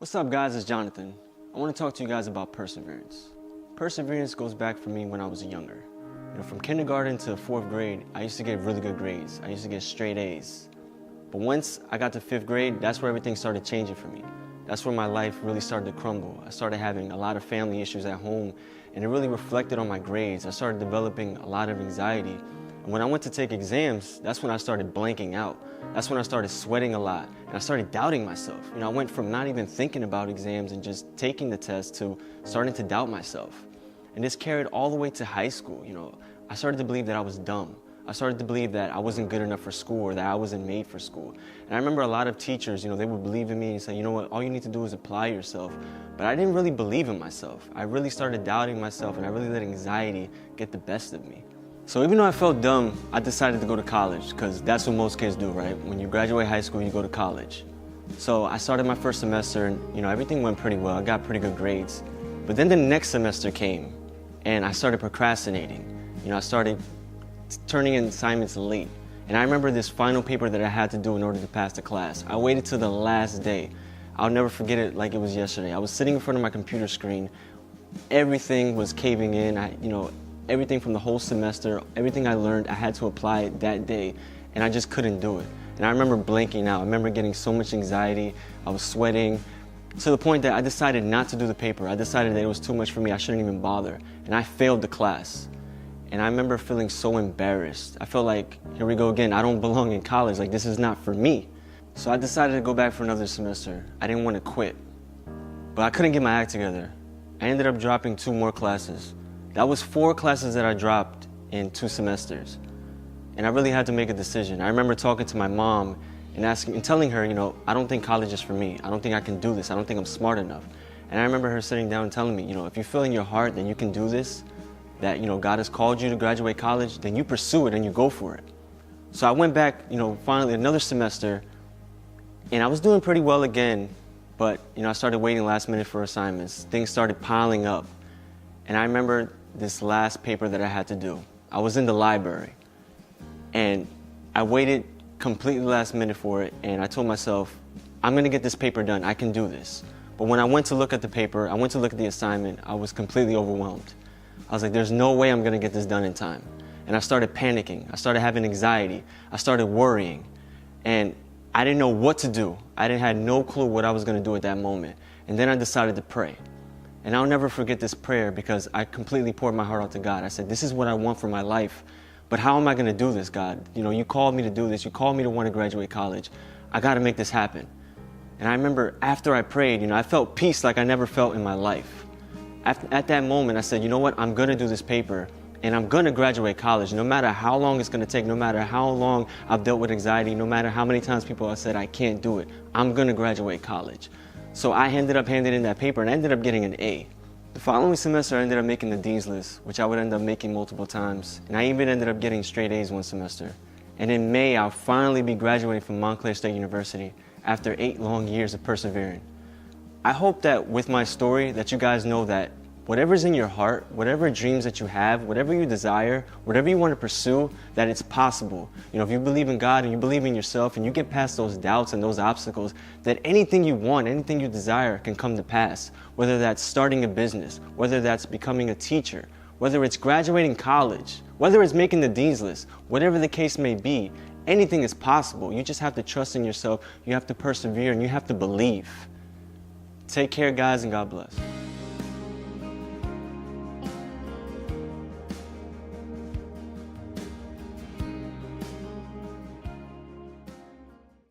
What's up, guys? It's Jonathan. I want to talk to you guys about perseverance. Perseverance goes back for me when I was younger. From kindergarten to 4th grade, I used to get really good grades. I used to get straight A's. But once I got to 5th grade, that's where everything started changing for me. That's where my life really started to crumble. I started having a lot of family issues at home, and it really reflected on my grades. I started developing a lot of anxiety. And when I went to take exams, that's when I started blanking out. That's when I started sweating a lot, and I started doubting myself. I went from not even thinking about exams and just taking the test to starting to doubt myself. And this carried all the way to high school. I started to believe that I was dumb. I started to believe that I wasn't good enough for school or that I wasn't made for school. And I remember a lot of teachers, they would believe in me and say, you know what, all you need to do is apply yourself. But I didn't really believe in myself. I really started doubting myself, and I really let anxiety get the best of me. So even though I felt dumb, I decided to go to college, because that's what most kids do, right? When you graduate high school, you go to college. So I started my first semester, and everything went pretty well. I got pretty good grades. But then the next semester came, and I started procrastinating. I started turning in assignments late. And I remember this final paper that I had to do in order to pass the class. I waited till the last day. I'll never forget it like it was yesterday. I was sitting in front of my computer screen. Everything was caving in. Everything from the whole semester, everything I learned, I had to apply it that day, and I just couldn't do it. And I remember blanking out. I remember getting so much anxiety. I was sweating to the point that I decided not to do the paper. I decided that it was too much for me. I shouldn't even bother. And I failed the class. And I remember feeling so embarrassed. I felt like, here we go again. I don't belong in college. Like, this is not for me. So I decided to go back for another semester. I didn't want to quit, but I couldn't get my act together. I ended up dropping 2 more classes. That was 4 classes that I dropped in 2 semesters. And I really had to make a decision. I remember talking to my mom and telling her, I don't think college is for me. I don't think I can do this. I don't think I'm smart enough. And I remember her sitting down and telling me, if you feel in your heart that you can do this, that, God has called you to graduate college, then you pursue it and you go for it. So I went back, finally another semester, and I was doing pretty well again, but, I started waiting last minute for assignments. Things started piling up. And I remember this last paper that I had to do. I was in the library, and I waited completely last minute for it, and I told myself, I'm gonna get this paper done, I can do this. But when I went to look at the paper, I went to look at the assignment, I was completely overwhelmed. I was like, there's no way I'm gonna get this done in time. And I started panicking, I started having anxiety, I started worrying, and I didn't know what to do. I had no clue what I was gonna do at that moment. And then I decided to pray. And I'll never forget this prayer, because I completely poured my heart out to God. I said, this is what I want for my life, but how am I gonna do this, God? You called me to do this, you called me to want to graduate college. I gotta make this happen. And I remember after I prayed, I felt peace like I never felt in my life. At that moment, I said, you know what, I'm gonna do this paper, and I'm gonna graduate college, no matter how long it's gonna take, no matter how long I've dealt with anxiety, no matter how many times people have said I can't do it, I'm gonna graduate college. So I ended up handing in that paper, and I ended up getting an A. The following semester, I ended up making the Dean's List, which I would end up making multiple times. And I even ended up getting straight A's one semester. And in May, I'll finally be graduating from Montclair State University after 8 long years of persevering. I hope that with my story that you guys know that whatever's in your heart, whatever dreams that you have, whatever you desire, whatever you want to pursue, that it's possible. If you believe in God and you believe in yourself and you get past those doubts and those obstacles, that anything you want, anything you desire can come to pass. Whether that's starting a business, whether that's becoming a teacher, whether it's graduating college, whether it's making the Dean's List, whatever the case may be, anything is possible. You just have to trust in yourself, you have to persevere, and you have to believe. Take care, guys, and God bless.